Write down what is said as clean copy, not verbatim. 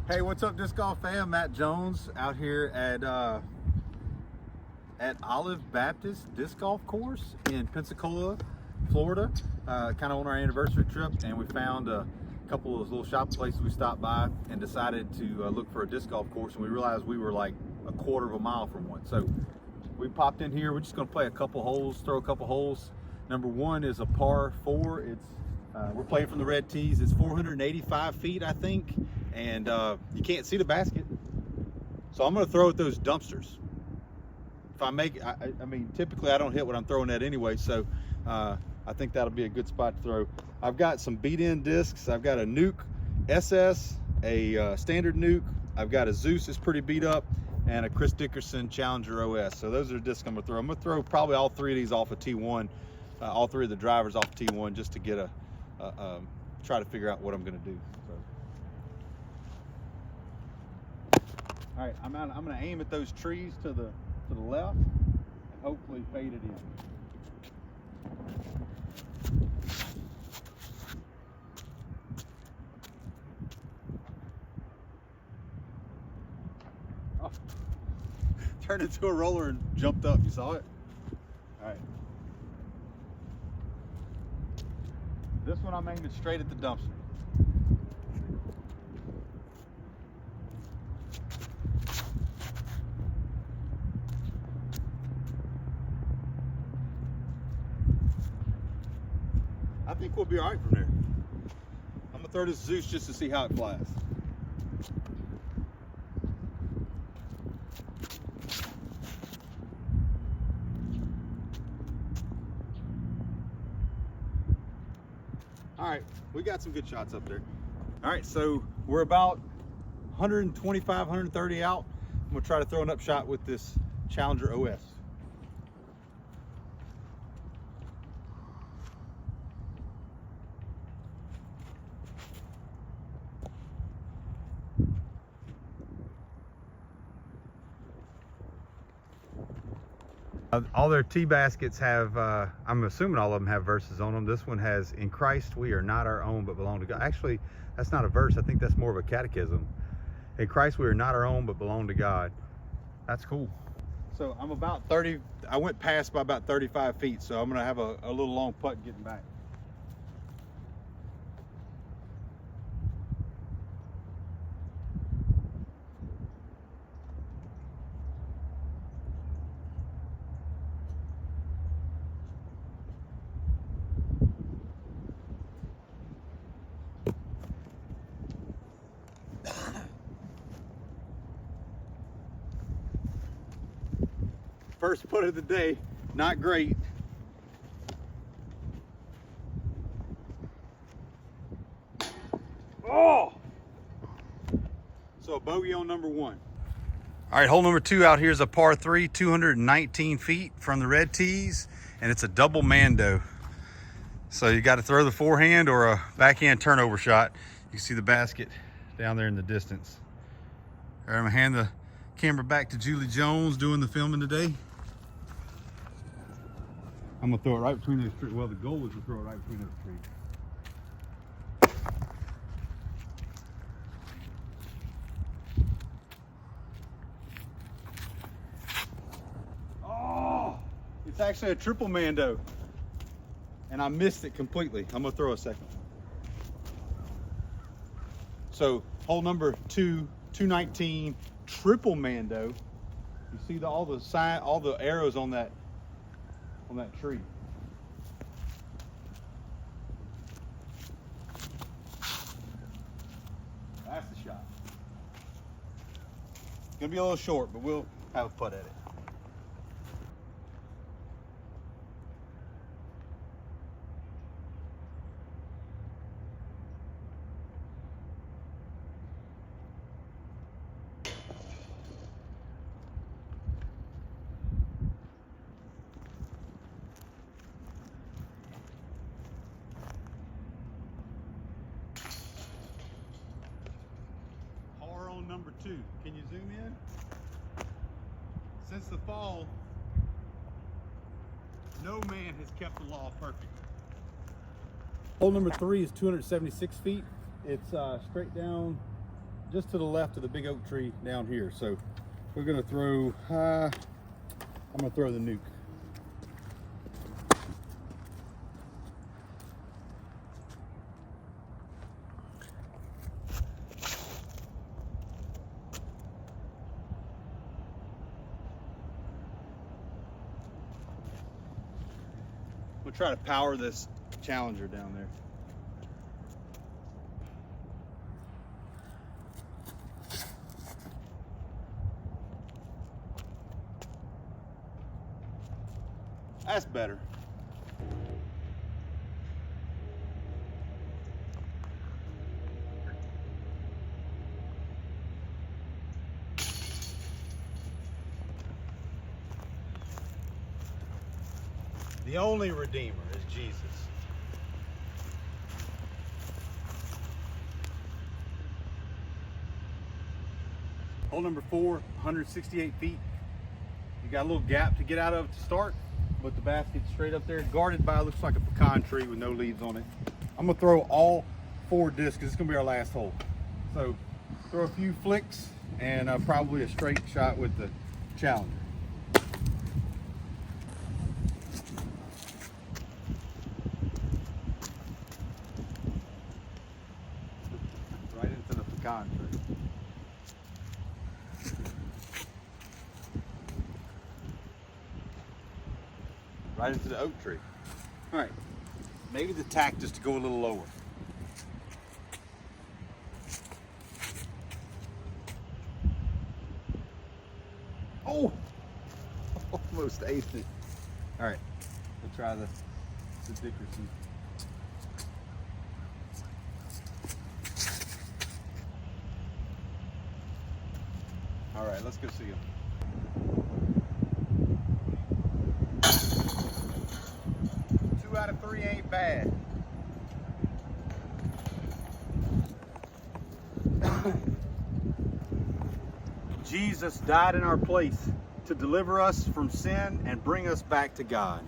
Hey, what's up, disc golf fan? Matt Jones out here at Olive Baptist Disc Golf Course in Pensacola, Florida. Kind of on our anniversary trip, and we found a couple of those little shop places we stopped by and decided to look for a disc golf course, and we realized we were like a quarter of a mile from one. So we popped in here. We're just going to play a couple holes, throw a couple holes. Number one is a par 4. We're playing from the red tees. It's 485 feet, I think, and you can't see the basket. So I'm going to throw at those dumpsters. If I make, I mean, typically I don't hit what I'm throwing at anyway, so I think that'll be a good spot to throw. I've got some beat-in discs. I've got a Nuke SS, a standard Nuke. I've got a Zeus that's pretty beat up, and a Chris Dickerson Challenger OS. So those are the discs I'm gonna throw. I'm gonna throw probably all 3 of these off of T1, all 3 of the drivers off of T1, just to get try to figure out what I'm gonna do. So. All right, I'm gonna aim at those trees to the left and hopefully fade it in. Oh. Turned into a roller and jumped up. You saw it? All right. This one I'm aiming straight at the dumpster. I think we'll be all right from there. I'm gonna throw this Zeus just to see how it flies. All right, we got some good shots up there. All right, so we're about 125, 130 out. I'm gonna try to throw an up shot with this Challenger OS. All their tee baskets have, I'm assuming all of them have verses on them. This one has, "In Christ we are not our own but belong to God." Actually, that's not a verse. I think that's more of a catechism. "In Christ we are not our own but belong to God." That's cool. So I'm about 30, I went past by about 35 feet, so I'm gonna have a little long putt getting back. First putt of the day, not great. Oh! So a bogey on number one. All right, hole number 2 out here is a par 3, 219 feet from the red tees, and it's a double mando. So you got to throw the forehand or a backhand turnover shot. You can see the basket down there in the distance. All right, I'm gonna hand the camera back to Julie Jones doing the filming today. I'm gonna throw it right between those trees. Well, the goal is to throw it right between those trees. Oh, it's actually a triple mando, and I missed it completely. I'm gonna throw a second. So hole number 2, 219, triple mando. You see all the arrows on that tree. That's the shot. It's gonna be a little short, but we'll have a putt at it. Number 2. Can you zoom in? Since the fall, no man has kept the law perfect. Hole number 3 is 276 feet. It's straight down just to the left of the big oak tree down here. So we're gonna throw, I'm gonna throw the nuke. We'll try to power this Challenger down there. That's better. The only Redeemer is Jesus. Hole number 4, 168 feet. You got a little gap to get out of to start, but the basket's straight up there, guarded by, looks like a pecan tree with no leaves on it. I'm gonna throw all 4 discs, because it's gonna be our last hole. So throw a few flicks and probably a straight shot with the Challenger. Right into the pecan tree. Right into the oak tree. All right, maybe the tack just to go a little lower. Oh, almost aced it. All right, we'll try the Dickerson. All right, let's go see him. 2 out of 3 ain't bad. Jesus died in our place to deliver us from sin and bring us back to God.